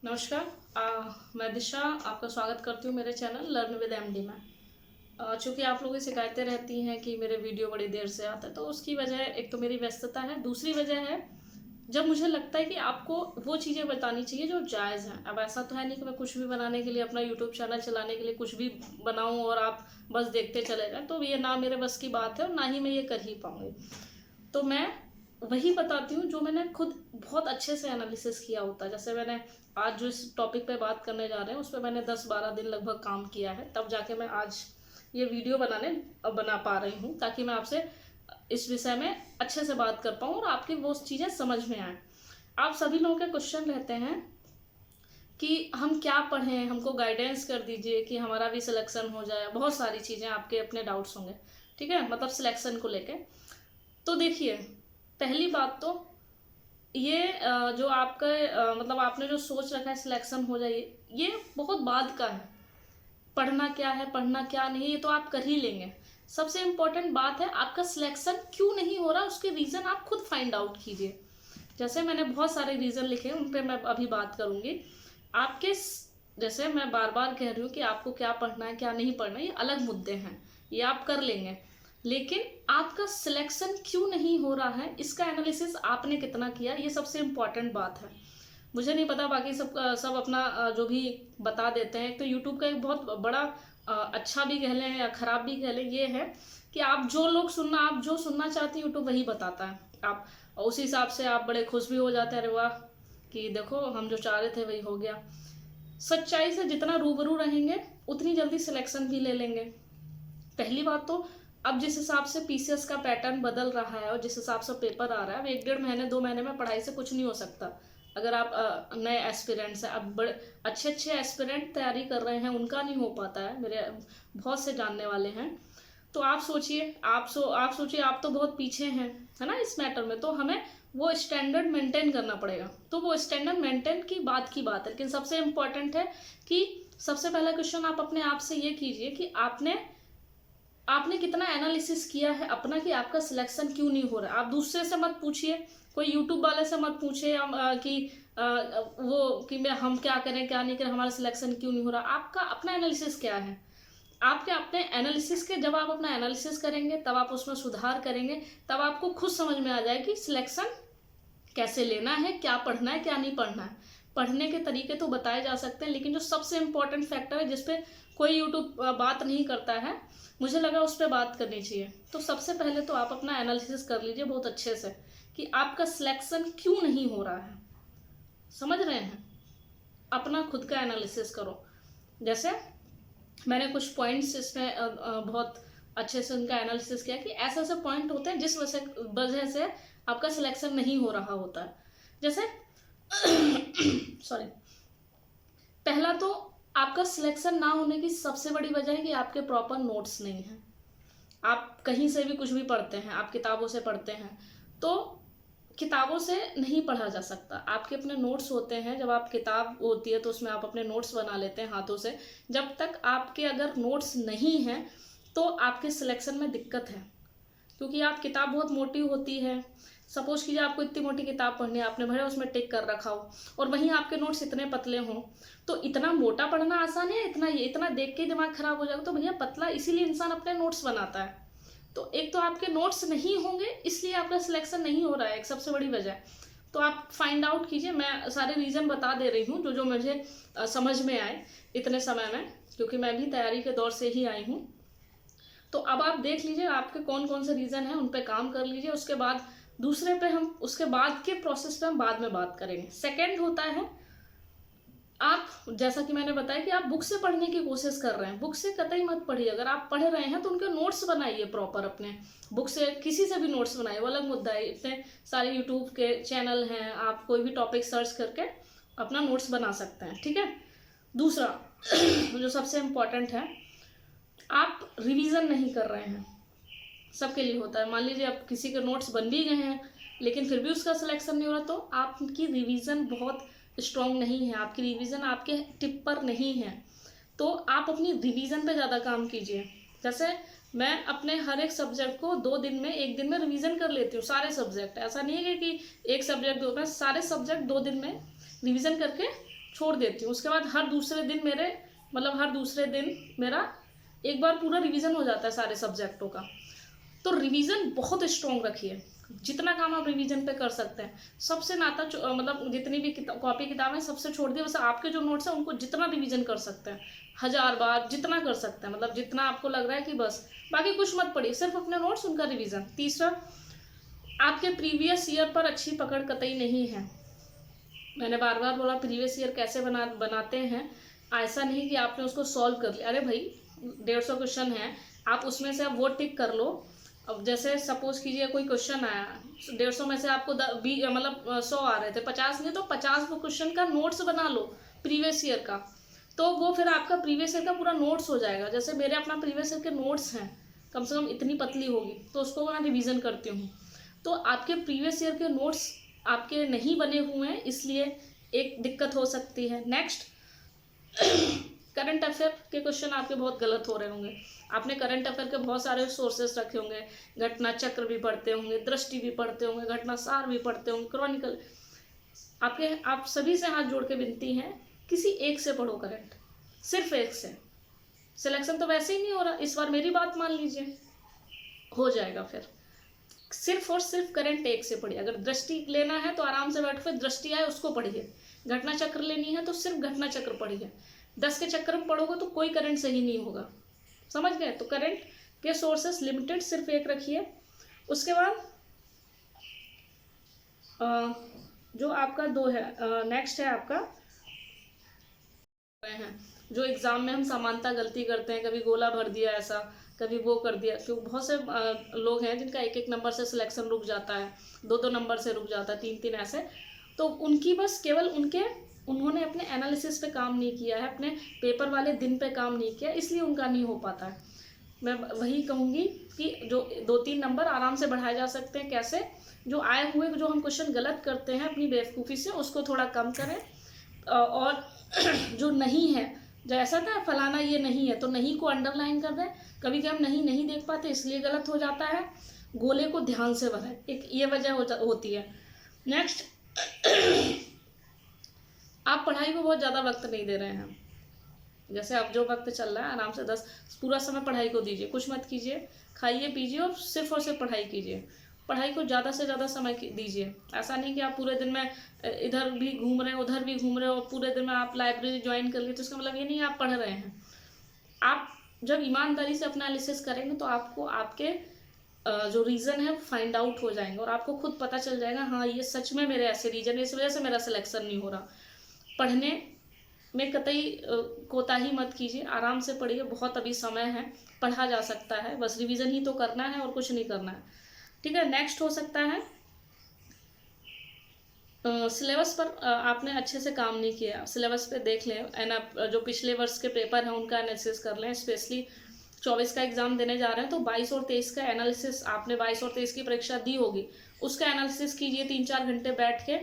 नमस्कार। मैं दिशा आपका स्वागत करती हूँ मेरे चैनल लर्न विद एमडी में। चूँकि आप लोगों की शिकायतें रहती हैं कि मेरे वीडियो बड़ी देर से आता है, तो उसकी वजह एक तो मेरी व्यस्तता है, दूसरी वजह है जब मुझे लगता है कि आपको वो चीज़ें बतानी चाहिए जो जायज़ हैं। अब ऐसा तो है नहीं कि मैं कुछ भी बनाने के लिए, अपना यूट्यूब चैनल चलाने के लिए कुछ भी बनाऊँ और आप बस देखते चले जाएँ, तो ये ना मेरे बस की बात है और ना ही मैं ये कर ही पाऊँगी। तो मैं वही बताती हूँ जो मैंने खुद बहुत अच्छे से एनालिसिस किया होता है। जैसे मैंने आज जो इस टॉपिक पे बात करने जा रहे हैं उस पर मैंने 10-12 दिन लगभग काम किया है, तब जाके मैं आज ये वीडियो बना पा रही हूँ, ताकि मैं आपसे इस विषय में अच्छे से बात कर पाऊँ और आपकी वो चीज़ें समझ में आए। आप सभी लोगों के क्वेश्चन रहते हैं कि हम क्या पढ़ें, हमको गाइडेंस कर दीजिए कि हमारा भी सिलेक्शन हो जाए। बहुत सारी चीज़ें आपके अपने डाउट्स होंगे, ठीक है, मतलब सिलेक्शन को लेके। तो देखिए, पहली बात तो ये जो आपका मतलब आपने जो सोच रखा है सिलेक्शन हो जाए, ये बहुत बाद का है। पढ़ना क्या है, पढ़ना क्या नहीं, ये तो आप कर ही लेंगे। सबसे इम्पोर्टेंट बात है आपका सिलेक्शन क्यों नहीं हो रहा, उसके रीज़न आप खुद फाइंड आउट कीजिए। जैसे मैंने बहुत सारे रीज़न लिखे हैं, उन पर मैं अभी बात करूँगी। आपके जैसे मैं बार बार कह रही हूँ कि आपको क्या पढ़ना है क्या नहीं पढ़ना है, ये अलग मुद्दे हैं, ये आप कर लेंगे। लेकिन आपका सिलेक्शन क्यों नहीं हो रहा है, इसका एनालिसिस आपने कितना किया, ये सबसे इम्पॉर्टेंट बात है। मुझे नहीं पता, बाकी सब अपना जो भी बता देते हैं। तो यूट्यूब का एक बहुत बड़ा अच्छा भी कह लें या ख़राब भी कह लें, ये है कि आप जो सुनना चाहते हैं यूट्यूब वही बताता है। आप उसी हिसाब से आप बड़े खुश भी हो जाते हैं, अरे वाह कि देखो हम जो चाह रहे थे वही हो गया। सच्चाई से जितना रूबरू रहेंगे उतनी जल्दी सिलेक्शन भी ले लेंगे। पहली बात तो अब जिस हिसाब से पीसीएस का पैटर्न बदल रहा है और जिस हिसाब से पेपर आ रहा है, अब 1-1.5 महीने 2 महीने में पढ़ाई से कुछ नहीं हो सकता। अगर आप नए एस्पिरेंट्स हैं, अब बड़े अच्छे अच्छे एस्पिरेंट तैयारी कर रहे हैं, उनका नहीं हो पाता है, मेरे बहुत से जानने वाले हैं। तो आप सोचिए, आप सोचिए, आप तो बहुत पीछे हैं, है ना, इस मैटर में। तो हमें वो स्टैंडर्ड मेंटेन करना पड़ेगा। तो वो स्टैंडर्ड मेंटेन की बात है, लेकिन सबसे इम्पोर्टेंट है कि सबसे पहला क्वेश्चन आप अपने आप से ये कीजिए कि आपने कितना एनालिसिस किया है अपना, कि आपका सिलेक्शन क्यों नहीं हो रहा है। आप दूसरे से मत पूछिए, कोई यूट्यूब वाले से मत पूछिए कि हम क्या करें क्या नहीं करें, हमारा सिलेक्शन क्यों नहीं हो रहा। आपका अपना एनालिसिस क्या है, आपके अपने एनालिसिस के जब आप अपना एनालिसिस करेंगे, तब आप उसमें सुधार करेंगे, तब आपको खुद समझ में आ जाए कि सिलेक्शन कैसे लेना है, क्या पढ़ना है क्या नहीं पढ़ना है। पढ़ने के तरीके तो बताए जा सकते हैं, लेकिन जो सबसे इम्पोर्टेंट फैक्टर है जिसपे कोई यूट्यूब बात नहीं करता है, मुझे लगा उस पर बात करनी चाहिए। तो सबसे पहले तो आप अपना एनालिसिस कर लीजिए बहुत अच्छे से कि आपका सिलेक्शन क्यों नहीं हो रहा है। समझ रहे हैं, अपना खुद का एनालिसिस करो। जैसे मैंने कुछ पॉइंट्स इसमें बहुत अच्छे से उनका एनालिसिस किया कि ऐसे ऐसे पॉइंट होते हैं जिस वजह से आपका सिलेक्शन नहीं हो रहा होता है। जैसे सॉरी, पहला तो आपका सिलेक्शन ना होने की सबसे बड़ी वजह है कि आपके प्रॉपर नोट्स नहीं हैं। आप कहीं से भी कुछ भी पढ़ते हैं, आप किताबों से पढ़ते हैं, तो किताबों से नहीं पढ़ा जा सकता। आपके अपने नोट्स होते हैं, जब आप किताब होती है तो उसमें आप अपने नोट्स बना लेते हैं हाथों से। जब तक आपके अगर नोट्स नहीं हैं तो आपके सिलेक्शन में दिक्कत है, क्योंकि आप किताब बहुत मोटी होती है। सपोज कीजिए आपको इतनी मोटी किताब पढ़नी है, आपने भले उसमें टिक कर रखा हो, और वहीं आपके नोट्स इतने पतले हों, तो इतना मोटा पढ़ना आसान है, इतना देख के दिमाग खराब हो जाएगा। तो भैया पतला इसीलिए इंसान अपने नोट्स बनाता है। तो एक तो आपके नोट्स नहीं होंगे इसलिए आपका सिलेक्शन नहीं हो रहा है, एक सबसे बड़ी वजह। तो आप फाइंड आउट कीजिए। मैं सारे रीज़न बता दे रही हूँ जो जो मुझे समझ में आए इतने समय में, क्योंकि मैं भी तैयारी के दौर से ही आई हूँ। तो अब आप देख लीजिए आपके कौन कौन से रीज़न हैं, उन पे काम कर लीजिए। उसके बाद दूसरे पे हम उसके बाद के प्रोसेस पे हम बाद में बात करेंगे। सेकंड होता है, आप जैसा कि मैंने बताया कि आप बुक से पढ़ने की कोशिश कर रहे हैं, बुक से कतई मत पढ़िए। अगर आप पढ़ रहे हैं तो उनके नोट्स बनाइए प्रॉपर, अपने बुक से किसी से भी नोट्स बनाइए, वो अलग मुद्दा है। इतने सारे यूट्यूब के चैनल हैं, आप कोई भी टॉपिक सर्च करके अपना नोट्स बना सकते हैं, ठीक है। दूसरा जो सबसे इम्पोर्टेंट है, आप रिवीजन नहीं कर रहे हैं। सबके लिए होता है, मान लीजिए आप किसी के नोट्स बन भी गए हैं लेकिन फिर भी उसका सिलेक्शन नहीं हो रहा, तो आपकी रिवीजन बहुत स्ट्रॉन्ग नहीं है, आपकी रिवीजन आपके टिप पर नहीं है। तो आप अपनी रिवीजन पे ज़्यादा काम कीजिए। जैसे मैं अपने हर एक सब्जेक्ट को 2 दिन में 1 दिन में रिवीजन कर लेती हूँ, सारे सब्जेक्ट। ऐसा नहीं है कि एक सब्जेक्ट 2, मैं सारे सब्जेक्ट 2 दिन में रिवीजन करके छोड़ देती हूँ। उसके बाद हर दूसरे दिन मेरा एक बार पूरा रिवीजन हो जाता है सारे सब्जेक्टों का। तो रिवीजन बहुत स्ट्रॉन्ग रखिए, जितना काम आप रिवीजन पे कर सकते हैं। सबसे नाता मतलब जितनी भी कॉपी किताब है सबसे छोड़ दिए, बस आपके जो नोट्स हैं उनको जितना रिवीजन कर सकते हैं 1000 बार, जितना कर सकते हैं, मतलब जितना आपको लग रहा है कि बस, बाकी कुछ मत पढ़िए, सिर्फ अपने नोट्स उनका रिवीजन। तीसरा, आपके प्रीवियस ईयर पर अच्छी पकड़ कतई नहीं है। मैंने बार बार बोला प्रीवियस ईयर कैसे बनाते हैं, ऐसा नहीं कि आपने उसको सॉल्व कर लिया। अरे भाई 150 क्वेश्चन है, आप उसमें से आप वो टिक कर लो। अब जैसे सपोज कीजिए कोई क्वेश्चन आया 150 में से आपको 100 आ रहे थे, 50 नहीं तो 50 क्वेश्चन का नोट्स बना लो प्रीवियस ईयर का, तो वो फिर आपका प्रीवियस ईयर का पूरा नोट्स हो जाएगा। जैसे मेरे अपना प्रीवियस ईयर के नोट्स हैं, कम से कम इतनी पतली होगी, तो उसको मैं रिवीजन करती हूँ। तो आपके प्रीवियस ईयर के नोट्स आपके नहीं बने हुए हैं, इसलिए एक दिक्कत हो सकती है। नेक्स्ट, करंट अफेयर के क्वेश्चन आपके बहुत गलत हो रहे होंगे। आपने करंट अफेयर के बहुत सारे सोर्सेस रखे होंगे, घटना चक्र भी पढ़ते होंगे, दृष्टि भी पढ़ते होंगे, घटना सार भी पढ़ते होंगे, क्रॉनिकल। आप सभी से हाथ जोड़ के विनती है, किसी एक से पढ़ो करंट, सिर्फ एक से। सिलेक्शन तो वैसे ही नहीं हो रहा, इस बार मेरी बात मान लीजिए, हो जाएगा। फिर सिर्फ और सिर्फ करंट एक से पढ़िए। अगर दृष्टि लेना है तो आराम से बैठ कर दृष्टि आए उसको पढ़िए, घटना चक्र लेनी है तो सिर्फ घटना चक्र पढ़िए। 10 के चक्कर में पढ़ोगे तो कोई करंट सही नहीं होगा, समझ गए। तो करंट के सोर्सेस लिमिटेड, सिर्फ एक रखिए। उसके बाद जो आपका 2 है, नेक्स्ट है आपका जो एग्जाम में हम समानता गलती करते हैं, कभी गोला भर दिया ऐसा, कभी वो कर दिया। क्योंकि बहुत से लोग हैं जिनका 1-1 नंबर से सिलेक्शन रुक जाता है, 2-2 नंबर से रुक जाता है, 3-3 ऐसे। तो उनकी बस केवल उन्होंने अपने एनालिसिस पे काम नहीं किया है, अपने पेपर वाले दिन पे काम नहीं किया, इसलिए उनका नहीं हो पाता है। मैं वही कहूँगी कि जो 2-3 नंबर आराम से बढ़ाए जा सकते हैं। कैसे? जो आए हुए जो हम क्वेश्चन गलत करते हैं अपनी बेवकूफ़ी से, उसको थोड़ा कम करें। और जो नहीं है, जैसा था फलाना ये नहीं है, तो नहीं को अंडरलाइन कर दें। कभी कभी हम नहीं देख पाते इसलिए गलत हो जाता है। गोले को ध्यान से भरें, एक ये वजह होती है। नेक्स्ट, आप पढ़ाई को बहुत ज़्यादा वक्त नहीं दे रहे हैं। जैसे अब जो वक्त चल रहा है, आराम से पूरा समय पढ़ाई को दीजिए, कुछ मत कीजिए, खाइए पीजिए और सिर्फ पढ़ाई कीजिए। पढ़ाई को ज़्यादा से ज़्यादा समय दीजिए। ऐसा नहीं कि आप पूरे दिन में इधर भी घूम रहे हैं उधर भी घूम रहे हो, और पूरे दिन में आप लाइब्रेरी ज्वाइन कर लिए, तो इसका मतलब ये नहीं आप पढ़ रहे हैं। आप जब ईमानदारी से अपना एनालिसिस करेंगे तो आपको आपके जो रीज़न है वो फाइंड आउट हो जाएंगे, और आपको खुद पता चल जाएगा हाँ ये सच में मेरे ऐसे रीजन है, इस वजह से मेरा सिलेक्शन नहीं हो रहा। पढ़ने में कतई कोताही मत कीजिए, आराम से पढ़िए, बहुत अभी समय है, पढ़ा जा सकता है, बस रिवीजन ही तो करना है और कुछ नहीं करना है। ठीक है। नेक्स्ट हो सकता है सिलेबस पर आपने अच्छे से काम नहीं किया, सिलेबस पे देख लें एंड जो पिछले वर्ष के पेपर हैं उनका एनालिसिस कर लें। स्पेशली 24 का एग्जाम देने जा रहे हैं तो 22 और 23 का एनालिसिस, आपने 22 और 23 की परीक्षा दी होगी, उसका एनालिसिस कीजिए 3-4 घंटे बैठ के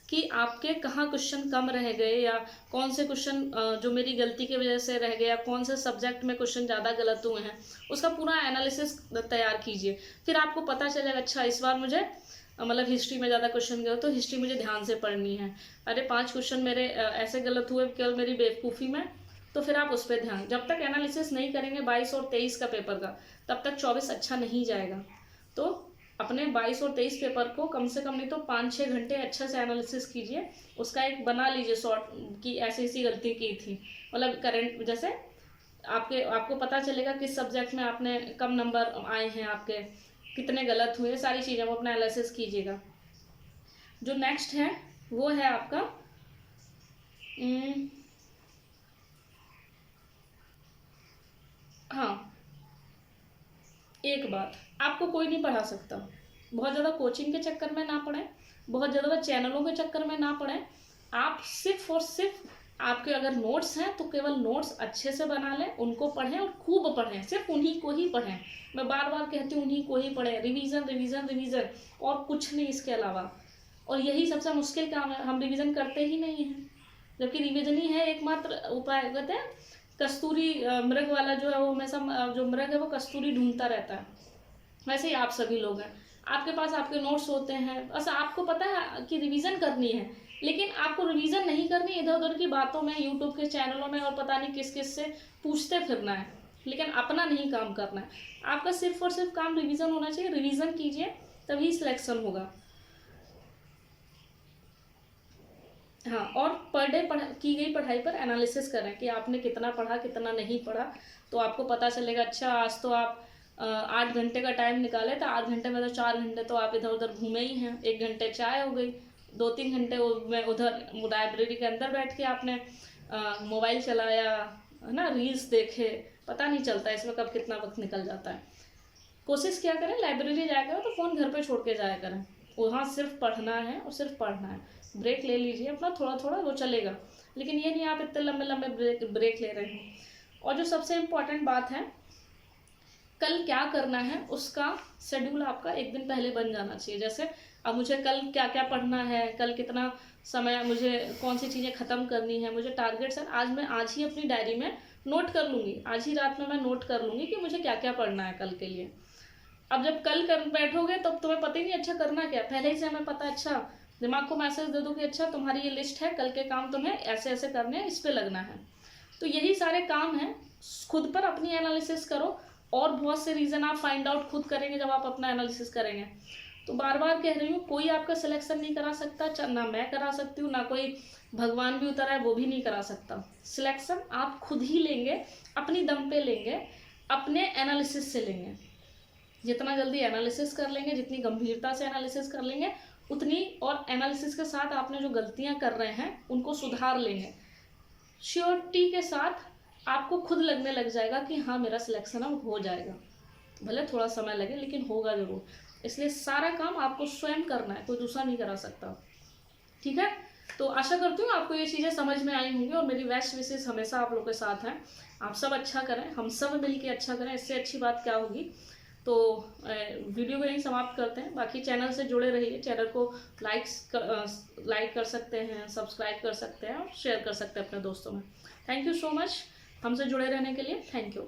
कि आपके कहाँ क्वेश्चन कम रह गए, या कौन से क्वेश्चन जो मेरी गलती की वजह से रह गए, या कौन से सब्जेक्ट में क्वेश्चन ज़्यादा गलत हुए हैं, उसका पूरा एनालिसिस तैयार कीजिए। फिर आपको पता चलेगा अच्छा इस बार मुझे मतलब हिस्ट्री में ज़्यादा क्वेश्चन गए तो हिस्ट्री मुझे ध्यान से पढ़नी है। अरे 5 क्वेश्चन मेरे ऐसे गलत हुए केवल मेरी बेवकूफ़ी में, तो फिर आप उस पर ध्यान, जब तक एनालिसिस नहीं करेंगे 22 और 23 का पेपर का, तब तक 24 अच्छा नहीं जाएगा। तो अपने 22 और 23 पेपर को कम से कम नहीं तो 5-6 घंटे अच्छे से एनालिसिस कीजिए, उसका एक बना लीजिए शॉर्ट कि ऐसी ऐसी गलती की थी, मतलब करंट जैसे आपको पता चलेगा किस सब्जेक्ट में आपने कम नंबर आए हैं, आपके कितने गलत हुए, सारी चीज़ें वो अपना एनालिसिस कीजिएगा। जो नेक्स्ट है वो है आपका हाँ, एक बात, आपको कोई नहीं पढ़ा सकता। बहुत ज़्यादा कोचिंग के चक्कर में ना पढ़ें, बहुत ज़्यादा चैनलों के चक्कर में ना पढ़ें। आप सिर्फ और सिर्फ आपके अगर नोट्स हैं तो केवल नोट्स अच्छे से बना लें, उनको पढ़ें और खूब पढ़ें, सिर्फ उन्हीं को ही पढ़ें। मैं बार बार कहती हूँ उन्हीं को ही पढ़ें, रिवीजन रिवीजन रिवीजन, और कुछ नहीं इसके अलावा। और यही सबसे मुश्किल काम है, हम रिवीजन करते ही नहीं हैं, जबकि रिवीजन ही है एकमात्र उपाय। कहते हैं कस्तूरी मृग वाला जो है वो हमेशा, जो मृग है वो कस्तूरी ढूंढता रहता है, वैसे ही आप सभी लोग हैं। आपके पास आपके नोट्स होते हैं, बस आपको पता है कि रिवीजन करनी है, लेकिन आपको रिवीजन नहीं करनी इधर उधर की बातों में, यूट्यूब के चैनलों में और पता नहीं किस किस से पूछते फिरना है, लेकिन अपना नहीं काम करना है। आपका सिर्फ और सिर्फ काम रिवीजन होना चाहिए। रिवीजन कीजिए तभी सिलेक्शन होगा। हाँ, और पर डे की गई पढ़ाई पर एनालिसिस करें कि आपने कितना पढ़ा कितना नहीं पढ़ा, तो आपको पता चलेगा अच्छा आज तो आप 8 घंटे का टाइम निकाले तो 8 घंटे में तो 4 घंटे तो आप इधर उधर घूमे ही हैं, 1 घंटे चाय हो गई, 2-3 घंटे में उधर लाइब्रेरी के अंदर बैठ के आपने मोबाइल चलाया, है ना, रील्स देखे, पता नहीं चलता इसमें कब कितना वक्त निकल जाता है। कोशिश क्या करें, लाइब्रेरी जाया करें तो फ़ोन घर पे छोड़ के जाया करें, वहाँ सिर्फ पढ़ना है और सिर्फ पढ़ना है। ब्रेक ले लीजिए अपना थोड़ा थोड़ा, वो चलेगा, लेकिन ये नहीं आप इतने लंबे लंबे ब्रेक ले रहे हो। और जो सबसे इम्पोर्टेंट बात है, कल क्या करना है उसका शेड्यूल आपका एक दिन पहले बन जाना चाहिए। जैसे अब मुझे कल क्या क्या पढ़ना है, कल कितना समय, मुझे कौन सी चीज़ें ख़त्म करनी है, मुझे टारगेट्स है, आज ही अपनी डायरी में नोट कर लूँगी, आज ही रात में मैं नोट कर लूँगी कि मुझे क्या क्या पढ़ना है कल के लिए। अब जब कल कर बैठोगे तब तुम्हें पता ही नहीं अच्छा करना क्या, पहले ही से हमें पता, अच्छा दिमाग को मैसेज दे दो कि अच्छा तुम्हारी ये लिस्ट है, कल के काम तुम्हें ऐसे ऐसे करने हैं, इस पे लगना है। तो यही सारे काम हैं, खुद पर अपनी एनालिसिस करो, और बहुत से रीज़न आप फाइंड आउट खुद करेंगे जब आप अपना एनालिसिस करेंगे। तो बार बार कह रही हूँ, कोई आपका सिलेक्शन नहीं करा सकता, ना मैं करा सकती हूँ, ना कोई भगवान भी उतरा है वो भी नहीं करा सकता। सिलेक्शन आप खुद ही लेंगे, अपनी दम पे लेंगे, अपने एनालिसिस से लेंगे। जितना जल्दी एनालिसिस कर लेंगे, जितनी गंभीरता से एनालिसिस कर लेंगे उतनी, और एनालिसिस के साथ आपने जो गलतियां कर रहे हैं उनको सुधार लेंगे, श्योरिटी के साथ आपको खुद लगने लग जाएगा कि हाँ मेरा सिलेक्शन अब हो जाएगा, भले थोड़ा समय लगे लेकिन होगा ज़रूर। इसलिए सारा काम आपको स्वयं करना है, कोई दूसरा नहीं करा सकता। ठीक है, तो आशा करती हूँ आपको ये चीज़ें समझ में आई होंगी, और मेरी बेस्ट विशेष हमेशा आप लोगों के साथ हैं। आप सब अच्छा करें, हम सब मिलके अच्छा करें, इससे अच्छी बात क्या होगी। तो वीडियो को यहीं समाप्त करते हैं। बाकी चैनल से जुड़े रहिए, चैनल को लाइक कर सकते हैं, सब्सक्राइब कर सकते हैं और शेयर कर सकते हैं अपने दोस्तों में। थैंक यू सो मच हमसे जुड़े रहने के लिए, थैंक यू।